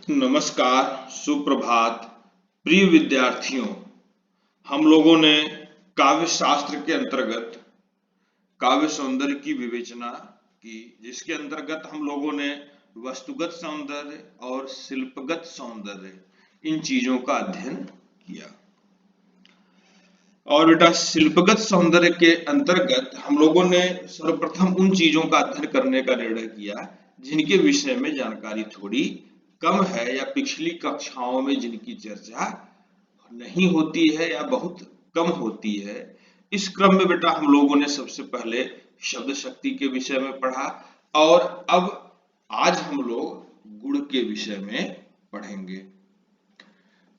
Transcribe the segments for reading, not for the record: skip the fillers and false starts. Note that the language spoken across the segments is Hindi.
नमस्कार, सुप्रभात, प्रिय विद्यार्थियों। हम लोगों ने काव्य शास्त्र के अंतर्गत काव्य सौंदर्य की विवेचना की, जिसके अंतर्गत हम लोगों ने वस्तुगत सौंदर्य और शिल्पगत सौंदर्य इन चीजों का अध्ययन किया। और बेटा, शिल्पगत सौंदर्य के अंतर्गत हम लोगों ने सर्वप्रथम उन चीजों का अध्ययन करने का निर्णय किया जिनके विषय में जानकारी थोड़ी कम है या पिछली कक्षाओं में जिनकी चर्चा नहीं होती है या बहुत कम होती है। इस क्रम में बेटा हम लोगों ने सबसे पहले शब्द शक्ति के विषय में पढ़ा और अब आज हम लोग गुण के विषय में पढ़ेंगे।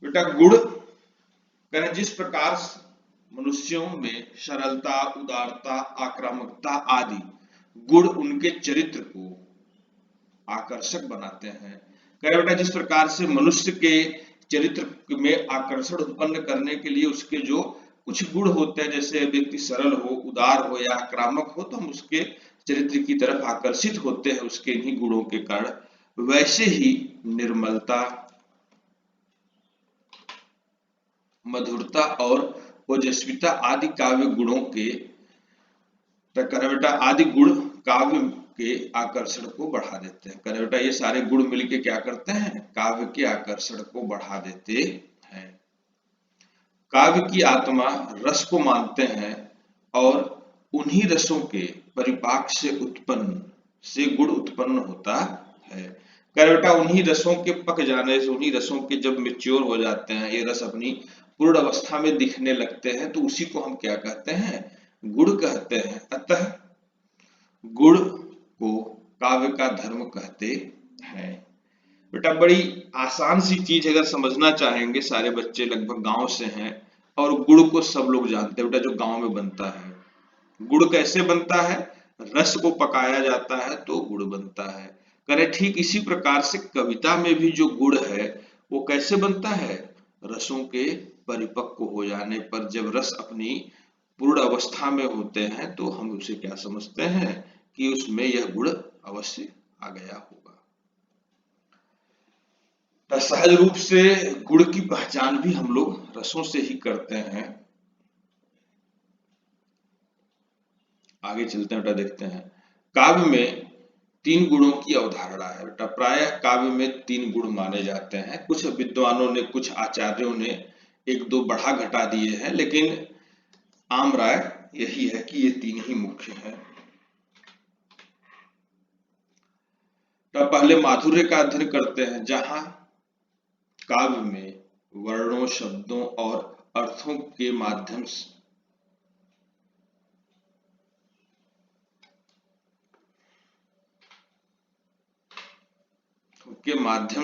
बेटा, गुण करें जिस प्रकार मनुष्यों में सरलता, उदारता, आक्रामकता आदि गुण उनके चरित्र को आकर्षक बनाते हैं। कह बेटा, जिस प्रकार से मनुष्य के चरित्र में आकर्षण उत्पन्न करने के लिए उसके जो कुछ गुण होते हैं, जैसे व्यक्ति सरल हो, उदार हो या आक्रामक हो, तो हम उसके चरित्र की तरफ आकर्षित होते हैं उसके इन्हीं गुणों के कारण। वैसे ही निर्मलता, मधुरता और ओजस्विता आदि काव्य गुणों के बेटा आदि गुण काव्य के आकर्षण को बढ़ा देते हैं। करें बेटा, ये सारे गुण मिलके क्या करते हैं? काव्य के आकर्षण को बढ़ा देते हैं। काव्य की आत्मा रस को मानते हैं और उन्हीं रसों के परिपाक से गुण उत्पन्न होता है। करें बेटा, उन्हीं रसों के पक जाने से, उन्हीं रसों के जब मेच्योर हो जाते हैं, ये रस अपनी पूर्ण अवस्था में दिखने लगते हैं, तो उसी को हम क्या कहते हैं? गुण कहते हैं। अतः गुण को काव्य का धर्म कहते हैं। बेटा, बड़ी आसान सी चीज अगर समझना चाहेंगे, सारे बच्चे लगभग गांव से हैं और गुड़ को सब लोग जानते हैं। बेटा, जो गांव में बनता है, गुड़ कैसे बनता है? रस को पकाया जाता है तो गुड़ बनता है। करें ठीक इसी प्रकार से कविता में भी जो गुड़ है वो कैसे बनता है? रसों के परिपक्व हो जाने पर, जब रस अपनी पूर्ण अवस्था में होते हैं, तो हम उसे क्या समझते हैं कि उसमें यह गुण अवश्य आ गया होगा। तो सहज रूप से गुण की पहचान भी हम लोग रसों से ही करते हैं। आगे चलते हैं बेटा, देखते हैं। काव्य में 3 गुणों की अवधारणा है बेटा। प्रायः काव्य में 3 गुण माने जाते हैं। कुछ विद्वानों ने, कुछ आचार्यों ने 1-2 बढ़ा घटा दिए हैं, लेकिन आम राय यही है कि ये 3 ही मुख्य हैं। तो पहले माधुर्य का अध्ययन करते हैं, जहां काव्य में वर्णों, शब्दों और अर्थों के माध्यम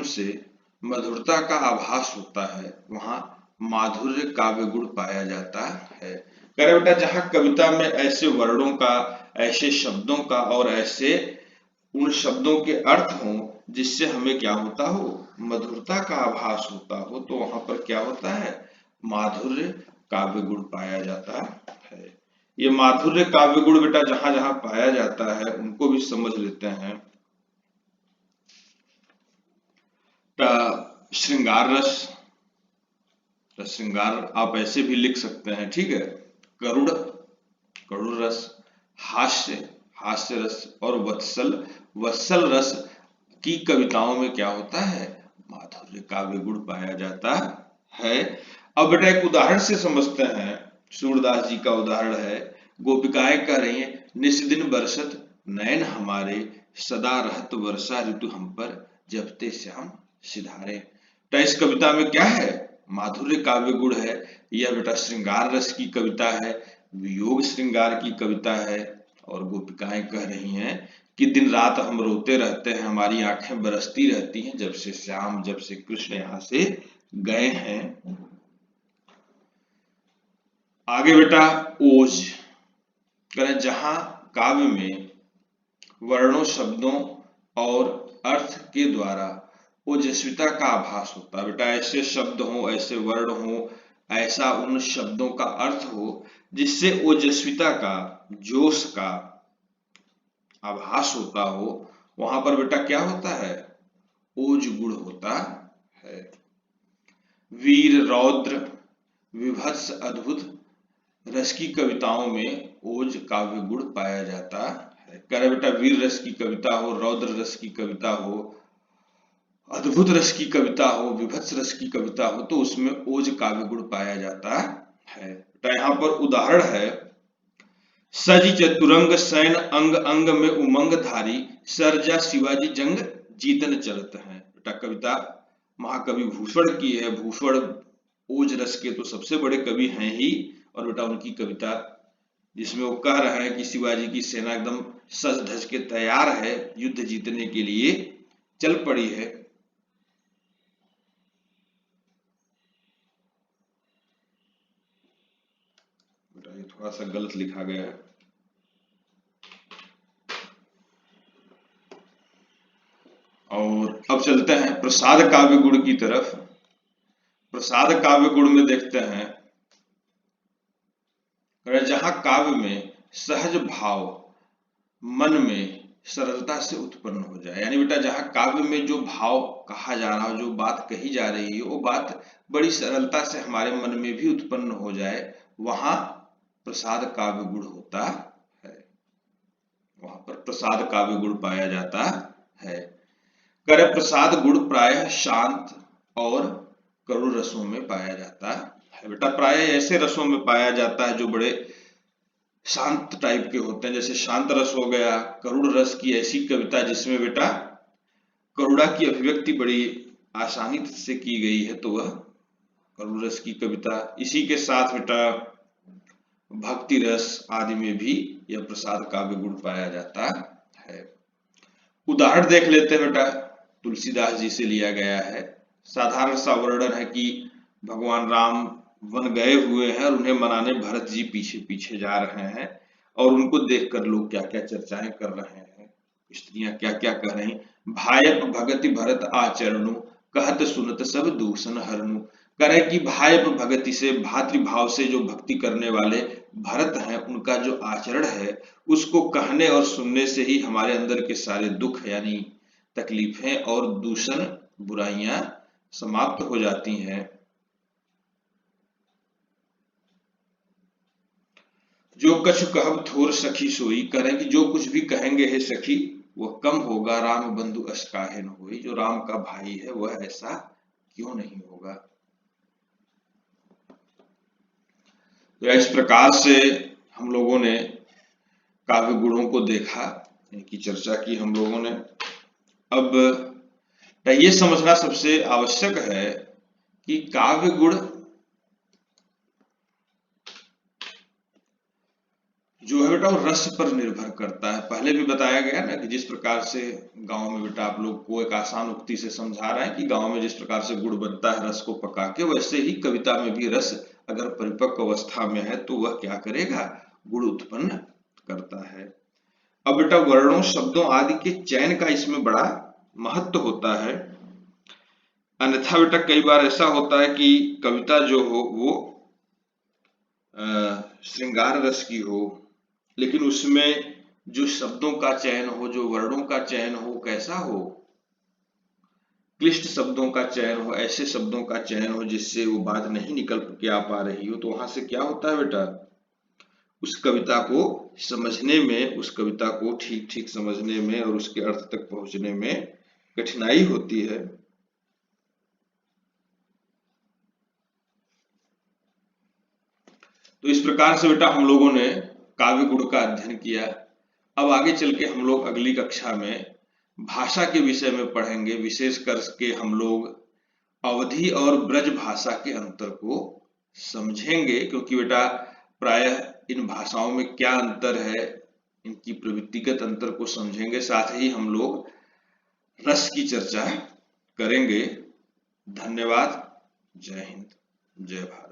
से मधुरता का आभास होता है, वहां माधुर्य काव्य गुण पाया जाता है। कह बेटा, जहां कविता में ऐसे वर्णों का, ऐसे शब्दों का और ऐसे उन शब्दों के अर्थ हों जिससे हमें क्या होता हो? मधुरता का आभास होता हो, तो वहां पर क्या होता है? माधुर्य काव्य गुण पाया जाता है। ये माधुर्य काव्य गुण बेटा जहां जहां पाया जाता है उनको भी समझ लेते हैं। श्रृंगार रस, श्रृंगार आप ऐसे भी लिख सकते हैं, ठीक है। करुण, करुण रस। हास्य, हास्य रस। और वत्सल, वत्सल रस की कविताओं में क्या होता है? माधुर्य काव्य गुण पाया जाता है। अब बेटा एक उदाहरण से समझते हैं। सूरदास जी का उदाहरण है। गोपिकाएं कह रही हैं, निस दिन बरसत नयन हमारे, सदा रहत वर्षा ऋतु हम पर, जपते श्याम सिधारे। तो इस कविता में क्या है? माधुर्य काव्य गुण है। यह बेटा श्रृंगार रस की कविता है, वियोग श्रृंगार की कविता है। और गोपिकाएं कह रही हैं कि दिन रात हम रोते रहते हैं, हमारी आंखें बरसती रहती हैं, जब से श्याम, जब से कृष्ण यहाँ से गए हैं। आगे बेटा ओज करें, जहां काव्य में वर्णों, शब्दों और अर्थ के द्वारा ओजस्विता का आभास होता है। बेटा ऐसे शब्द हो, ऐसे वर्ण हो, ऐसा उन शब्दों का अर्थ हो जिससे ओजस्विता का, जोश का आभास होता हो, वहां पर बेटा क्या होता है? ओज गुण होता है। वीर, रौद्र, विभत्स, अद्भुत रस की कविताओं में ओज काव्य गुण पाया जाता है। कह रहे बेटा वीर रस की कविता हो, रौद्र रस की कविता हो, अद्भुत रस की कविता हो, विभत्स रस की कविता हो, तो उसमें ओज काव्य गुण पाया जाता है। बेटा यहाँ पर उदाहरण है, सज चतुरंग सैन अंग अंग में उमंग धारी, सरजा शिवाजी जंग जीतन चलत है। बेटा कविता महाकवि भूषण की है। भूषण ओज रस के तो सबसे बड़े कवि हैं ही, और बेटा उनकी कविता जिसमें वो कह रहे हैं कि शिवाजी की सेना एकदम सज धज के तैयार है, युद्ध जीतने के लिए चल पड़ी है। बेटा ये थोड़ा सा गलत लिखा गया है। और अब चलते हैं प्रसाद काव्य गुण की तरफ। प्रसाद काव्य गुण में देखते हैं, जहां काव्य में सहज भाव मन में सरलता से उत्पन्न हो जाए, यानी बेटा जहां काव्य में जो भाव कहा जा रहा हो, जो बात कही जा रही है, वो बात बड़ी सरलता से हमारे मन में भी उत्पन्न हो जाए, वहां प्रसाद काव्य गुण होता है। वहां पर प्रसाद काव्य गुण पाया जाता है। कर प्रसाद गुण प्रायः शांत और करुण रसों में पाया जाता है। बेटा प्रायः ऐसे रसों में पाया जाता है जो बड़े शांत टाइप के होते हैं, जैसे शांत रस हो गया, करुण रस की ऐसी कविता जिसमें बेटा करुणा की अभिव्यक्ति बड़ी आसानी से की गई है, तो वह करुण रस की कविता। इसी के साथ बेटा भक्ति रस आदि में भी यह प्रसाद काव्य गुण पाया जाता है। उदाहरण देख लेते हैं बेटा, तुलसीदास जी से लिया गया है। साधारण सा वर्णन है कि भगवान राम वन गए हुए हैं और उन्हें मनाने भरत जी पीछे पीछे जा रहे हैं, और उनको देखकर लोग क्या क्या चर्चाएं कर रहे हैं, स्त्रियां क्या क्या कह रही। भायप भगति भरत आचरणु, कहत सुनत सब दूषण हरनु। करे कि भायप भगति से, भातृभाव से जो भक्ति करने वाले भरत हैं, उनका जो आचरण है उसको कहने और सुनने से ही हमारे अंदर के सारे दुख यानी तकलीफें और दूषण बुराइयां समाप्त हो जाती हैं। जो कछु कहब थोर सखी सोई, करें कि जो कुछ भी कहेंगे हे सखी वह कम होगा, राम बंधु अस काहे न होई। जो राम का भाई है वह ऐसा क्यों नहीं होगा। तो इस प्रकार से हम लोगों ने काव्य गुणों को देखा, इनकी चर्चा की हम लोगों ने। अब ये समझना सबसे आवश्यक है कि काव्य गुण जो है बेटा वो रस पर निर्भर करता है। पहले भी बताया गया ना कि जिस प्रकार से गांव में बेटा आप लोग को एक आसान उक्ति से समझा रहे हैं कि गांव में जिस प्रकार से गुड़ बनता है रस को पका के, वैसे ही कविता में भी रस अगर परिपक्व अवस्था में है तो वह क्या करेगा, गुण उत्पन्न करता है। अब बेटा वर्णों शब्दों आदि के चयन का इसमें बड़ा महत्व होता है। अन्यथा बेटा कई बार ऐसा होता है कि कविता जो हो वो श्रृंगार रस की हो, लेकिन उसमें जो शब्दों का चयन हो, जो वर्णों का चयन हो, कैसा हो, क्लिष्ट शब्दों का चयन हो, ऐसे शब्दों का चयन हो जिससे वो बात नहीं निकल के आ पा रही हो, तो वहां से क्या होता है बेटा, उस कविता को समझने में, उस कविता को ठीक ठीक समझने में और उसके अर्थ तक पहुंचने में कठिनाई होती है। तो इस प्रकार से बेटा हम लोगों ने काव्य गुण का अध्ययन किया। अब आगे चल के हम लोग अगली कक्षा में भाषा के विषय में पढ़ेंगे। विशेष करके हम लोग अवधी और ब्रज भाषा के अंतर को समझेंगे, क्योंकि बेटा प्रायः इन भाषाओं में क्या अंतर है, इनकी प्रवृत्तिगत अंतर को समझेंगे। साथ ही हम लोग रस की चर्चा करेंगे। धन्यवाद। जय हिंद, जय भारत।